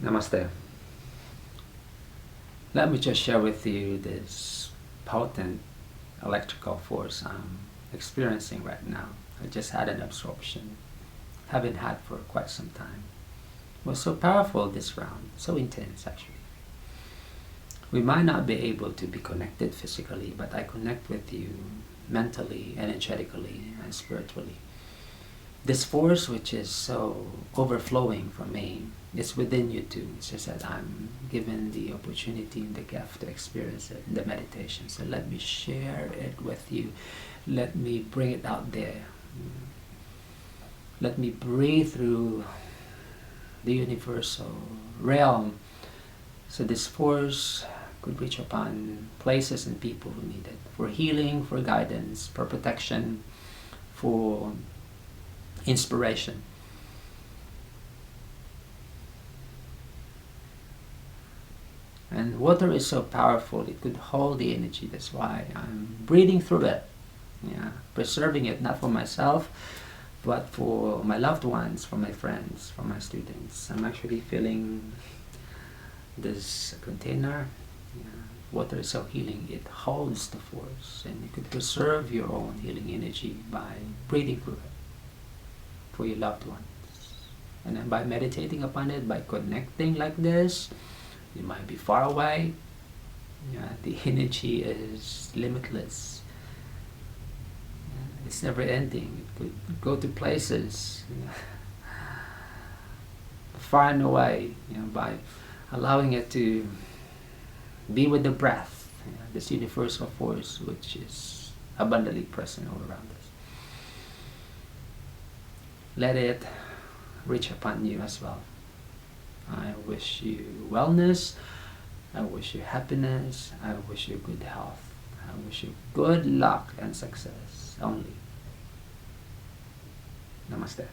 Namaste. Let me just share with you this potent electrical force I'm experiencing right now. I just had an absorption. Haven't had for quite some time. It was so powerful this round, so intense actually. We might not be able to be connected physically, but I connect with you mentally, energetically, and spiritually. This force which is so overflowing from me is within you too. It's just that I'm given the opportunity and the gift to experience it in the meditation. So let me share it with you. Let me bring it out there. Let me breathe through the universal realm so this force could reach upon places and people who need it for healing, for guidance, for protection, for inspiration. And water is so powerful, it could hold the energy. That's why I'm breathing through it, preserving it, not for myself, but for my loved ones, for my friends, for my students. I'm actually filling this container. Water is so healing, it holds the force, and you could preserve your own healing energy by breathing through it for your loved ones. And then by meditating upon it, by connecting like this, you might be far away. The energy is limitless. It's never ending. It could go to places far and away, by allowing it to be with the breath, this universal force which is abundantly present all around us. Let it reach upon you as well. I wish you wellness. I wish you happiness. I wish you good health. I wish you good luck and success only. Namaste.